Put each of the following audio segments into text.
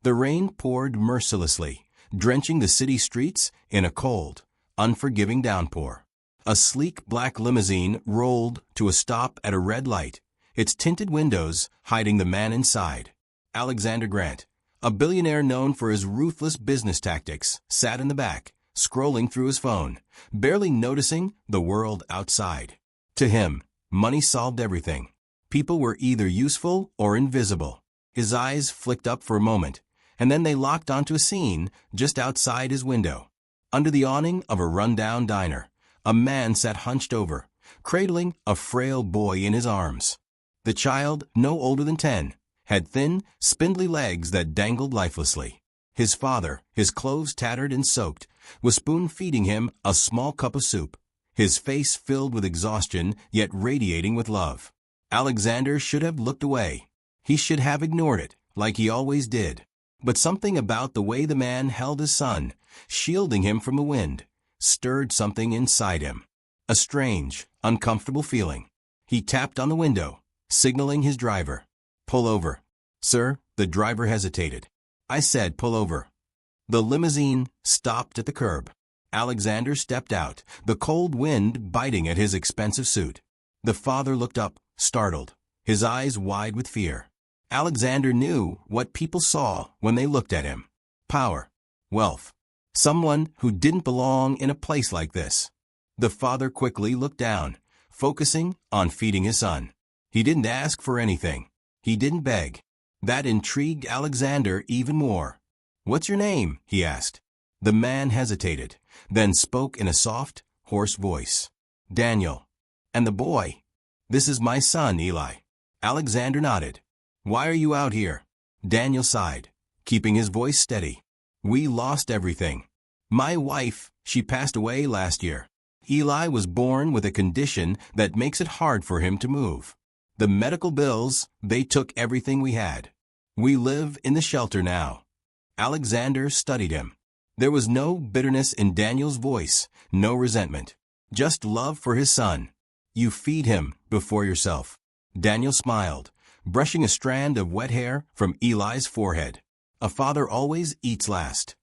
The rain poured mercilessly, drenching the city streets in a cold, unforgiving downpour. A sleek black limousine rolled to a stop at a red light, its tinted windows hiding the man inside. Alexander Grant, a billionaire known for his ruthless business tactics, sat in the back, scrolling through his phone, barely noticing the world outside. To him, money solved everything. People were either useful or invisible. His eyes flicked up for a moment, and then they locked onto a scene just outside his window. Under the awning of a rundown diner, a man sat hunched over, cradling a frail boy in his arms. The child, no older than 10, had thin, spindly legs that dangled lifelessly. His father, his clothes tattered and soaked, was spoon-feeding him a small cup of soup, his face filled with exhaustion yet radiating with love. Alexander should have looked away. He should have ignored it, like he always did. But something about the way the man held his son, shielding him from the wind, stirred something inside him. A strange, uncomfortable feeling. He tapped on the window, signaling his driver. "Pull over." "Sir," the driver hesitated. "I said pull over." The limousine stopped at the curb. Alexander stepped out, the cold wind biting at his expensive suit. The father looked up, startled, his eyes wide with fear. Alexander knew what people saw when they looked at him. Power. Wealth. Someone who didn't belong in a place like this. The father quickly looked down, focusing on feeding his son. He didn't ask for anything. He didn't beg. That intrigued Alexander even more. "What's your name?" he asked. The man hesitated, then spoke in a soft, hoarse voice. "Daniel." "And the boy?" "This is my son, Eli." Alexander nodded. "Why are you out here?" Daniel sighed, keeping his voice steady. "We lost everything. My wife, she passed away last year. Eli was born with a condition that makes it hard for him to move. The medical bills, they took everything we had. We live in the shelter now." Alexander studied him. There was no bitterness in Daniel's voice, no resentment, just love for his son. "You feed him before yourself." Daniel smiled, brushing a strand of wet hair from Eli's forehead. "A father always eats last."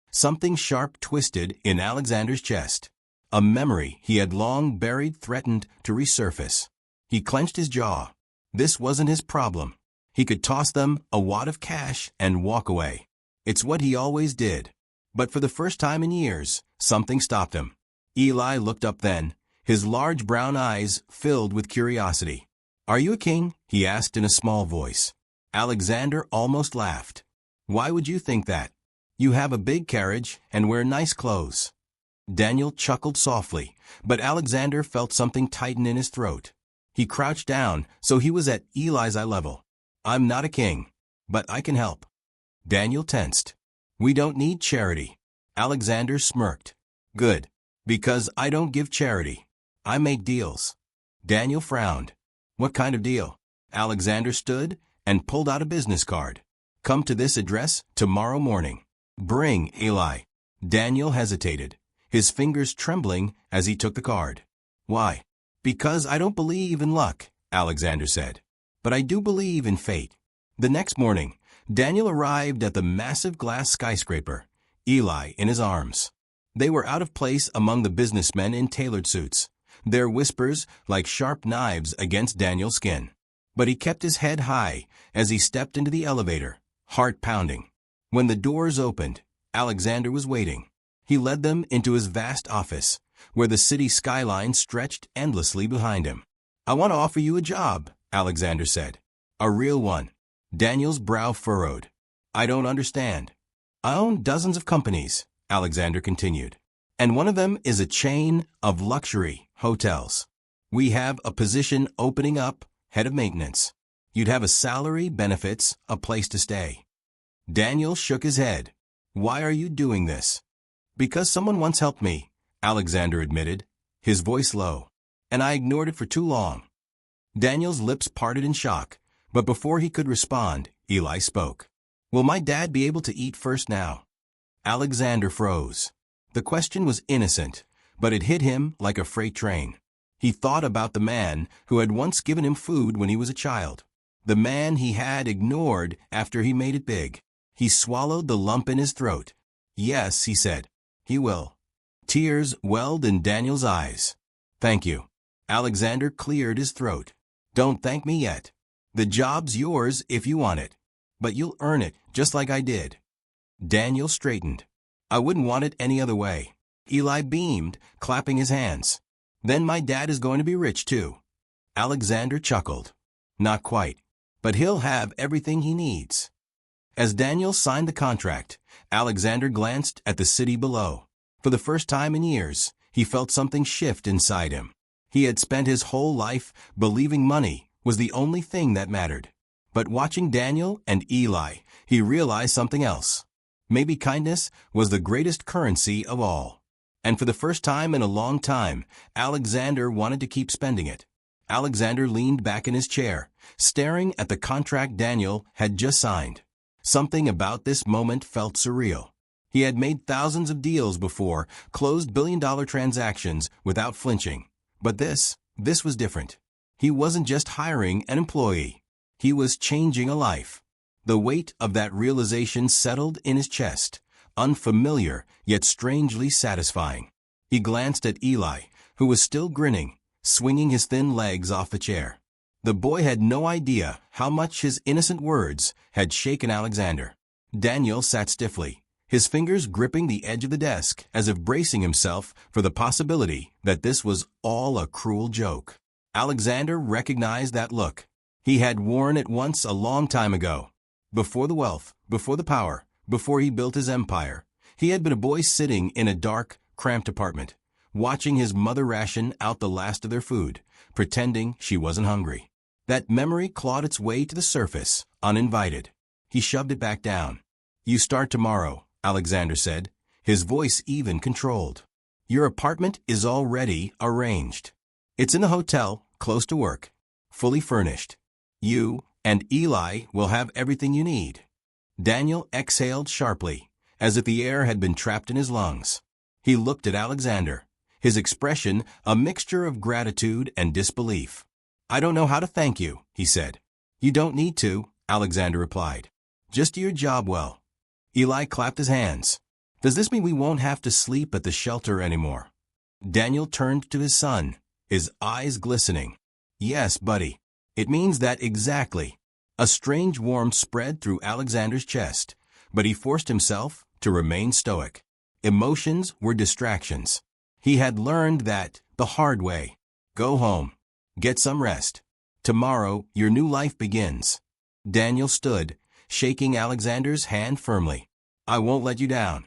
Something sharp twisted in Alexander's chest. A memory he had long buried threatened to resurface. He clenched his jaw. This wasn't his problem. He could toss them a wad of cash and walk away. It's what he always did. But for the first time in years, something stopped him. Eli looked up then, his large brown eyes filled with curiosity. "Are you a king?" he asked in a small voice. Alexander almost laughed. "Why would you think that? You have a big carriage and wear nice clothes." Daniel chuckled softly, but Alexander felt something tighten in his throat. He crouched down, so he was at Eli's eye level. "I'm not a king, but I can help." Daniel tensed. "We don't need charity." Alexander smirked. "Good, because I don't give charity. I make deals." Daniel frowned. "What kind of deal?" Alexander stood and pulled out a business card. "Come to this address tomorrow morning. Bring Eli." Daniel hesitated, his fingers trembling as he took the card. "Why?" "Because I don't believe in luck," Alexander said. "But I do believe in fate." The next morning, Daniel arrived at the massive glass skyscraper, Eli in his arms. They were out of place among the businessmen in tailored suits, their whispers like sharp knives against Daniel's skin. But he kept his head high as he stepped into the elevator, heart pounding. When the doors opened, Alexander was waiting. He led them into his vast office, where the city skyline stretched endlessly behind him. "I want to offer you a job," Alexander said. "A real one." Daniel's brow furrowed. "I don't understand." "I own dozens of companies," Alexander continued, "and one of them is a chain of luxury hotels. We have a position opening up, head of maintenance. You'd have a salary, benefits, a place to stay." Daniel shook his head. "Why are you doing this?" "Because someone once helped me," Alexander admitted, his voice low, "and I ignored it for too long." Daniel's lips parted in shock, but before he could respond, Eli spoke. "Will my dad be able to eat first now?" Alexander froze. The question was innocent, but it hit him like a freight train. He thought about the man who had once given him food when he was a child, the man he had ignored after he made it big. He swallowed the lump in his throat. Yes, he said. He will. Tears welled in Daniel's eyes. Thank you. Alexander cleared his throat. Don't thank me yet. The job's yours if you want it. But you'll earn it, just like I did. Daniel straightened. I wouldn't want it any other way. Eli beamed, clapping his hands. Then my dad is going to be rich too. Alexander chuckled. Not quite. But he'll have everything he needs. As Daniel signed the contract, Alexander glanced at the city below. For the first time in years, he felt something shift inside him. He had spent his whole life believing money was the only thing that mattered. But watching Daniel and Eli, he realized something else. Maybe kindness was the greatest currency of all. And for the first time in a long time, Alexander wanted to keep spending it. Alexander leaned back in his chair, staring at the contract Daniel had just signed. Something about this moment felt surreal. He had made thousands of deals before, closed billion-dollar transactions without flinching. But this was different. He wasn't just hiring an employee. He was changing a life. The weight of that realization settled in his chest, unfamiliar yet strangely satisfying. He glanced at Eli, who was still grinning, swinging his thin legs off the chair. The boy had no idea how much his innocent words had shaken Alexander. Daniel sat stiffly, his fingers gripping the edge of the desk as if bracing himself for the possibility that this was all a cruel joke. Alexander recognized that look. He had worn it once a long time ago. Before the wealth, before the power, before he built his empire, he had been a boy sitting in a dark, cramped apartment, watching his mother ration out the last of their food, pretending she wasn't hungry. That memory clawed its way to the surface, uninvited. He shoved it back down. You start tomorrow, Alexander said, his voice even controlled. Your apartment is already arranged. It's in the hotel, close to work, fully furnished. You and Eli will have everything you need. Daniel exhaled sharply, as if the air had been trapped in his lungs. He looked at Alexander, his expression a mixture of gratitude and disbelief. I don't know how to thank you, he said. You don't need to, Alexander replied. Just do your job well. Eli clapped his hands. Does this mean we won't have to sleep at the shelter anymore? Daniel turned to his son, his eyes glistening. Yes, buddy. It means that exactly. A strange warmth spread through Alexander's chest, but he forced himself to remain stoic. Emotions were distractions. He had learned that the hard way. Go home. Get some rest. Tomorrow, your new life begins. Daniel stood, shaking Alexander's hand firmly. I won't let you down.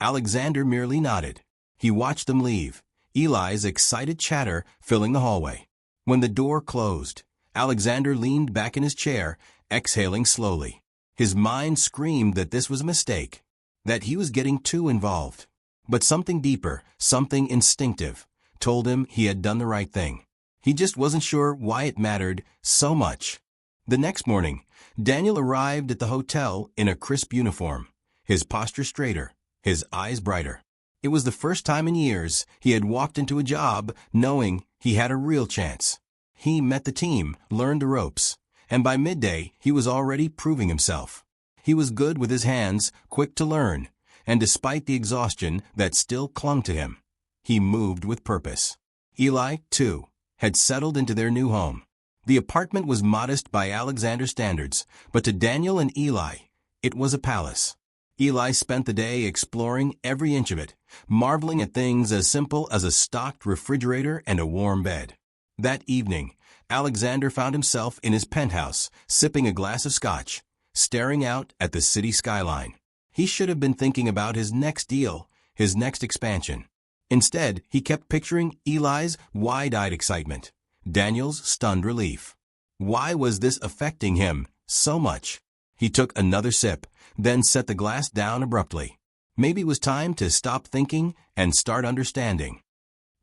Alexander merely nodded. He watched them leave, Eli's excited chatter filling the hallway. When the door closed, Alexander leaned back in his chair, exhaling slowly. His mind screamed that this was a mistake, that he was getting too involved. But something deeper, something instinctive, told him he had done the right thing. He just wasn't sure why it mattered so much. The next morning, Daniel arrived at the hotel in a crisp uniform, his posture straighter, his eyes brighter. It was the first time in years he had walked into a job knowing he had a real chance. He met the team, learned the ropes, and by midday he was already proving himself. He was good with his hands, quick to learn, and despite the exhaustion that still clung to him, he moved with purpose. Eli, too, had settled into their new home. The apartment was modest by Alexander's standards, but to Daniel and Eli, it was a palace. Eli spent the day exploring every inch of it, marveling at things as simple as a stocked refrigerator and a warm bed. That evening, Alexander found himself in his penthouse, sipping a glass of scotch, staring out at the city skyline. He should have been thinking about his next deal, his next expansion. Instead, he kept picturing Eli's wide-eyed excitement, Daniel's stunned relief. Why was this affecting him so much? He took another sip, then set the glass down abruptly. Maybe it was time to stop thinking and start understanding.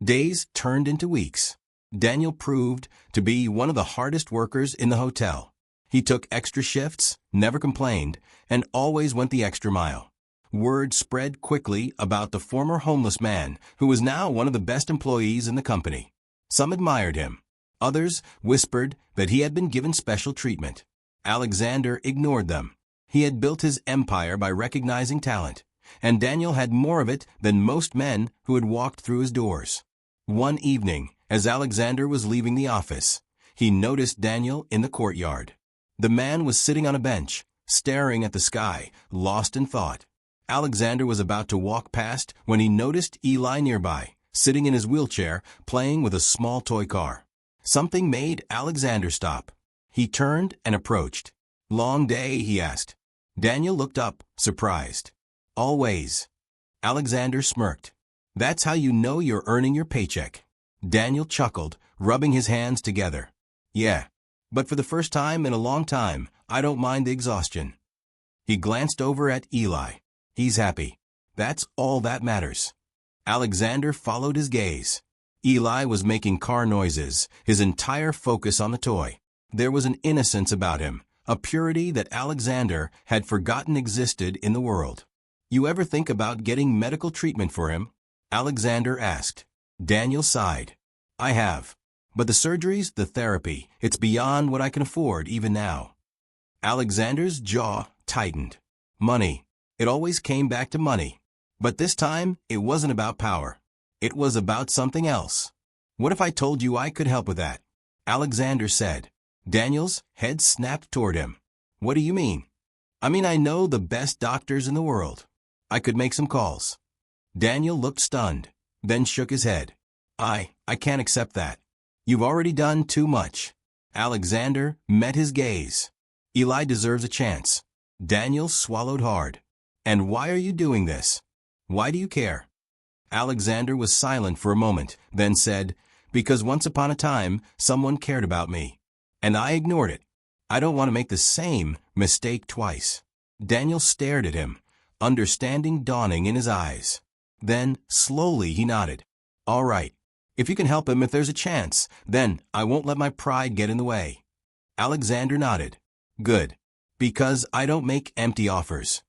Days turned into weeks. Daniel proved to be one of the hardest workers in the hotel. He took extra shifts, never complained, and always went the extra mile. Word spread quickly about the former homeless man, who was now one of the best employees in the company. Some admired him. Others whispered that he had been given special treatment. Alexander ignored them. He had built his empire by recognizing talent, and Daniel had more of it than most men who had walked through his doors. One evening, as Alexander was leaving the office, he noticed Daniel in the courtyard. The man was sitting on a bench, staring at the sky, lost in thought. Alexander was about to walk past when he noticed Eli nearby, sitting in his wheelchair, playing with a small toy car. Something made Alexander stop. He turned and approached. "Long day?" he asked. Daniel looked up, surprised. "Always." Alexander smirked. "That's how you know you're earning your paycheck." Daniel chuckled, rubbing his hands together. "Yeah, but for the first time in a long time, I don't mind the exhaustion." He glanced over at Eli. He's happy. That's all that matters. Alexander followed his gaze. Eli was making car noises, his entire focus on the toy. There was an innocence about him, a purity that Alexander had forgotten existed in the world. "You ever think about getting medical treatment for him?" Alexander asked. Daniel sighed. "I have. But the surgeries, the therapy, it's beyond what I can afford even now." Alexander's jaw tightened. Money. It always came back to money. But this time, it wasn't about power. It was about something else. "What if I told you I could help with that?" Alexander said. Daniel's head snapped toward him. "What do you mean?" "I mean, I know the best doctors in the world. I could make some calls." Daniel looked stunned, then shook his head. I can't accept that. You've already done too much." Alexander met his gaze. "Eli deserves a chance." Daniel swallowed hard. "And why are you doing this? Why do you care?" Alexander was silent for a moment, then said, "Because once upon a time, someone cared about me. And I ignored it. I don't want to make the same mistake twice." Daniel stared at him, understanding dawning in his eyes. Then, slowly, he nodded. "All right. If you can help him if there's a chance, then I won't let my pride get in the way." Alexander nodded. "Good. Because I don't make empty offers."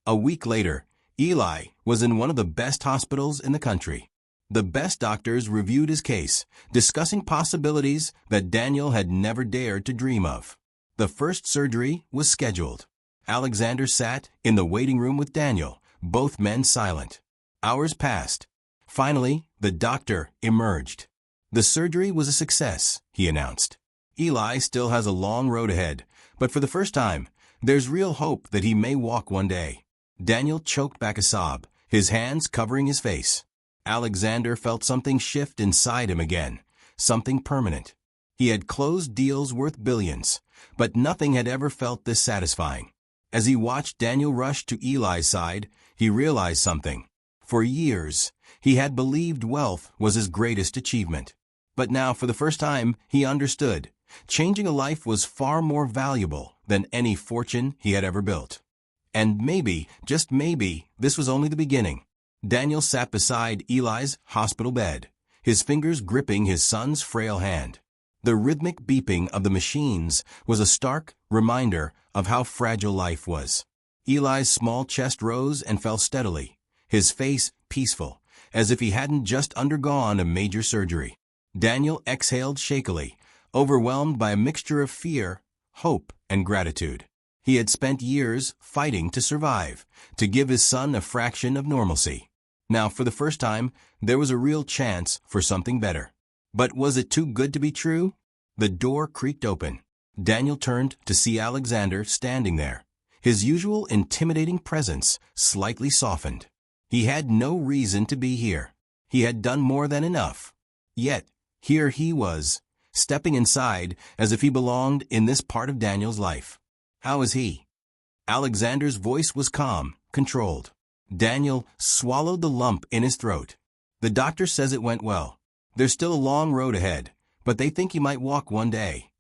A week later, Eli was in one of the best hospitals in the country. The best doctors reviewed his case, discussing possibilities that Daniel had never dared to dream of. The first surgery was scheduled. Alexander sat in the waiting room with Daniel, both men silent. Hours passed. Finally, the doctor emerged. "The surgery was a success," he announced. "Eli still has a long road ahead, but for the first time, there's real hope that he may walk one day." Daniel choked back a sob, his hands covering his face. Alexander felt something shift inside him again, something permanent. He had closed deals worth billions, but nothing had ever felt this satisfying. As he watched Daniel rush to Eli's side, he realized something. For years, he had believed wealth was his greatest achievement. But now, for the first time, he understood. Changing a life was far more valuable than any fortune he had ever built. And maybe, just maybe, this was only the beginning. Daniel sat beside Eli's hospital bed, his fingers gripping his son's frail hand. The rhythmic beeping of the machines was a stark reminder of how fragile life was. Eli's small chest rose and fell steadily, his face peaceful, as if he hadn't just undergone a major surgery. Daniel exhaled shakily, overwhelmed by a mixture of fear, hope, and gratitude. He had spent years fighting to survive, to give his son a fraction of normalcy. Now, for the first time, there was a real chance for something better. But was it too good to be true? The door creaked open. Daniel turned to see Alexander standing there, his usual intimidating presence slightly softened. He had no reason to be here. He had done more than enough. Yet, here he was, stepping inside as if he belonged in this part of Daniel's life. "How is he?" Alexander's voice was calm, controlled. Daniel swallowed the lump in his throat. "The doctor says it went well. There's still a long road ahead, but they think he might walk one day."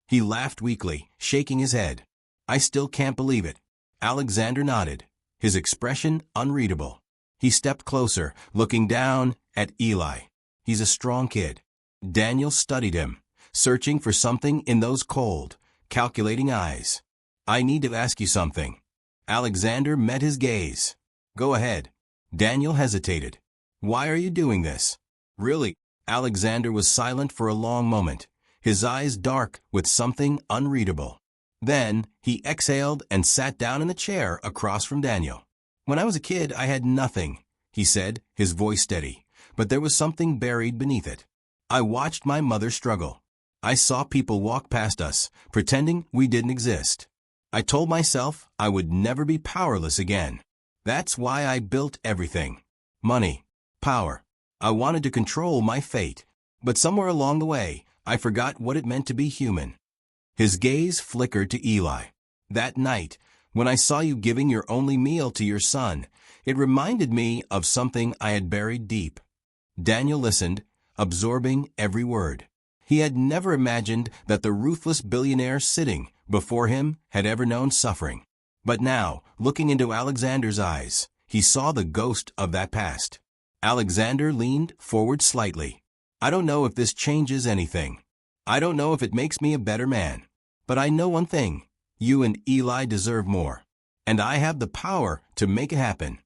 He laughed weakly, shaking his head. "I still can't believe it." Alexander nodded, his expression unreadable. He stepped closer, looking down at Eli. "He's a strong kid." Daniel studied him, searching for something in those cold, calculating eyes. "I need to ask you something." Alexander met his gaze. "Go ahead." Daniel hesitated. "Why are you doing this?" "Really?" Alexander was silent for a long moment, his eyes dark with something unreadable. Then, he exhaled and sat down in the chair across from Daniel. "When I was a kid, I had nothing," he said, his voice steady, but there was something buried beneath it. "I watched my mother struggle. I saw people walk past us, pretending we didn't exist. I told myself I would never be powerless again. That's why I built everything. Money. Power. I wanted to control my fate. But somewhere along the way, I forgot what it meant to be human." His gaze flickered to Eli. "That night, when I saw you giving your only meal to your son, it reminded me of something I had buried deep." Daniel listened, absorbing every word. He had never imagined that the ruthless billionaire sitting before him had ever known suffering. But now, looking into Alexander's eyes, he saw the ghost of that past. Alexander leaned forward slightly. "I don't know if this changes anything. I don't know if it makes me a better man. But I know one thing. You and Eli deserve more. And I have the power to make it happen."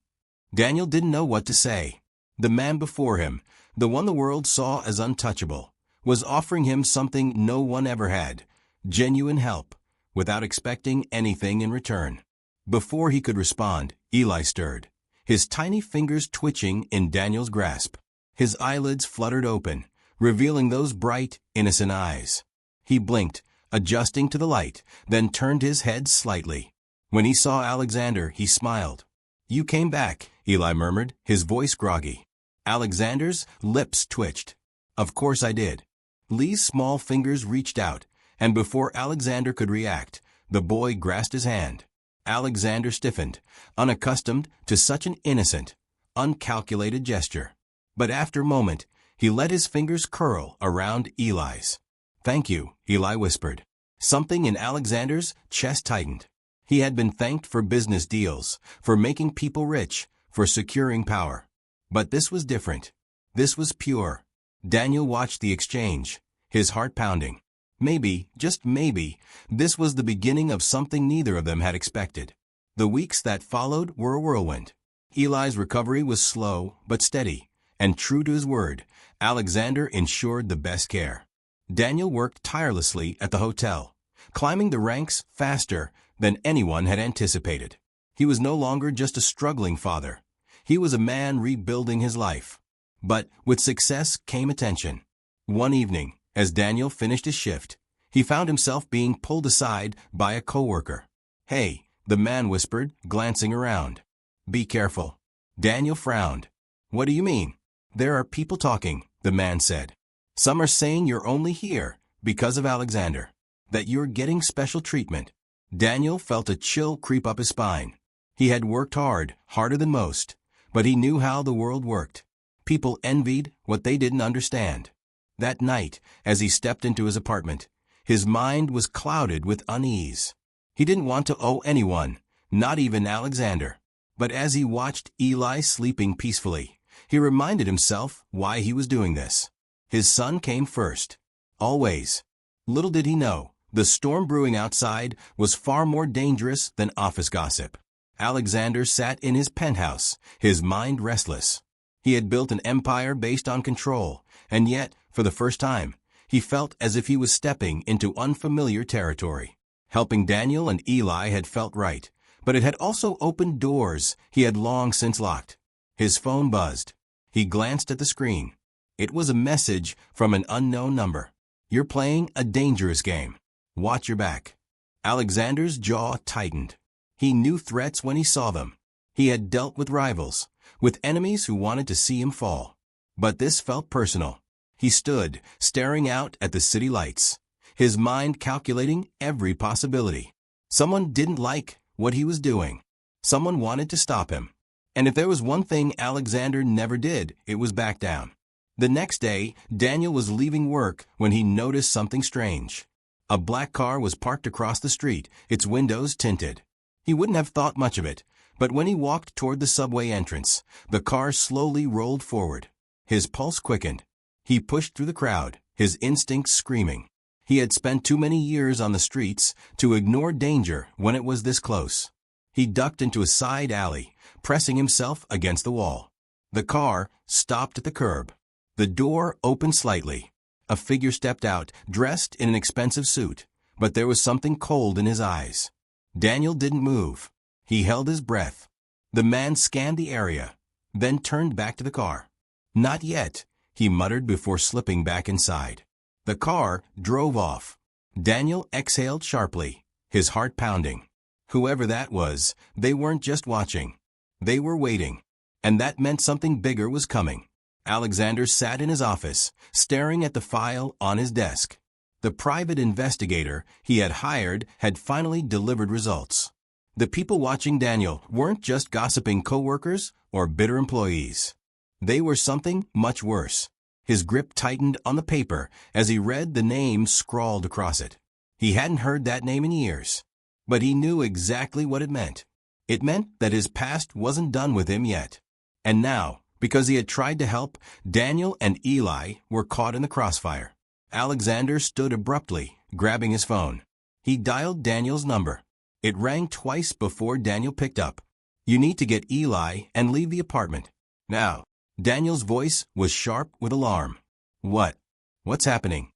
Daniel didn't know what to say. The man before him, the one the world saw as untouchable, was offering him something no one ever had, genuine help, without expecting anything in return. Before he could respond, Eli stirred, his tiny fingers twitching in Daniel's grasp. His eyelids fluttered open, revealing those bright, innocent eyes. He blinked, adjusting to the light, then turned his head slightly. When he saw Alexander, he smiled. "You came back," Eli murmured, his voice groggy. Alexander's lips twitched. "Of course I did." Lee's small fingers reached out, and before Alexander could react, the boy grasped his hand. Alexander stiffened, unaccustomed to such an innocent, uncalculated gesture. But after a moment, he let his fingers curl around Eli's. "Thank you," Eli whispered. Something in Alexander's chest tightened. He had been thanked for business deals, for making people rich, for securing power. But this was different. This was pure. Daniel watched the exchange, his heart pounding. Maybe, just maybe, this was the beginning of something neither of them had expected. The weeks that followed were a whirlwind. Eli's recovery was slow but steady, and true to his word, Alexander ensured the best care. Daniel worked tirelessly at the hotel, climbing the ranks faster than anyone had anticipated. He was no longer just a struggling father. He was a man rebuilding his life. But with success came attention. One evening, as Daniel finished his shift, he found himself being pulled aside by a coworker. "Hey," the man whispered, glancing around. "Be careful." Daniel frowned. "What do you mean?" "There are people talking," the man said. "Some are saying you're only here because of Alexander, that you're getting special treatment." Daniel felt a chill creep up his spine. He had worked hard, harder than most, but he knew how the world worked. People envied what they didn't understand. That night, as he stepped into his apartment, his mind was clouded with unease. He didn't want to owe anyone, not even Alexander. But as he watched Eli sleeping peacefully, he reminded himself why he was doing this. His son came first. Always. Little did he know, the storm brewing outside was far more dangerous than office gossip. Alexander sat in his penthouse, his mind restless. He had built an empire based on control, and yet, for the first time, he felt as if he was stepping into unfamiliar territory. Helping Daniel and Eli had felt right, but it had also opened doors he had long since locked. His phone buzzed. He glanced at the screen. It was a message from an unknown number. "You're playing a dangerous game. Watch your back." Alexander's jaw tightened. He knew threats when he saw them. He had dealt with rivals, with enemies who wanted to see him fall. But this felt personal. He stood, staring out at the city lights, his mind calculating every possibility. Someone didn't like what he was doing. Someone wanted to stop him. And if there was one thing Alexander never did, it was back down. The next day, Daniel was leaving work when he noticed something strange. A black car was parked across the street, its windows tinted. He wouldn't have thought much of it, but when he walked toward the subway entrance, the car slowly rolled forward. His pulse quickened. He pushed through the crowd, his instincts screaming. He had spent too many years on the streets to ignore danger when it was this close. He ducked into a side alley, pressing himself against the wall. The car stopped at the curb. The door opened slightly. A figure stepped out, dressed in an expensive suit, but there was something cold in his eyes. Daniel didn't move. He held his breath. The man scanned the area, then turned back to the car. "Not yet," he muttered before slipping back inside. The car drove off. Daniel exhaled sharply, his heart pounding. Whoever that was, they weren't just watching. They were waiting. And that meant something bigger was coming. Alexander sat in his office, staring at the file on his desk. The private investigator he had hired had finally delivered results. The people watching Daniel weren't just gossiping coworkers or bitter employees. They were something much worse. His grip tightened on the paper as he read the name scrawled across it. He hadn't heard that name in years, but he knew exactly what it meant. It meant that his past wasn't done with him yet. And now, because he had tried to help, Daniel and Eli were caught in the crossfire. Alexander stood abruptly, grabbing his phone. He dialed Daniel's number. It rang twice before Daniel picked up. "You need to get Eli and leave the apartment now." Daniel's voice was sharp with alarm. What's happening?"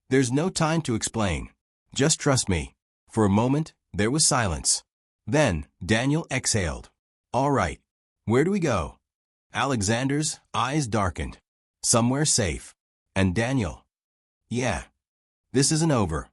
"There's no time to explain. Just trust me." For a moment, there was silence. Then, Daniel exhaled. "All right. Where do we go?" Alexander's eyes darkened. "Somewhere safe." And Daniel, "Yeah. This isn't over.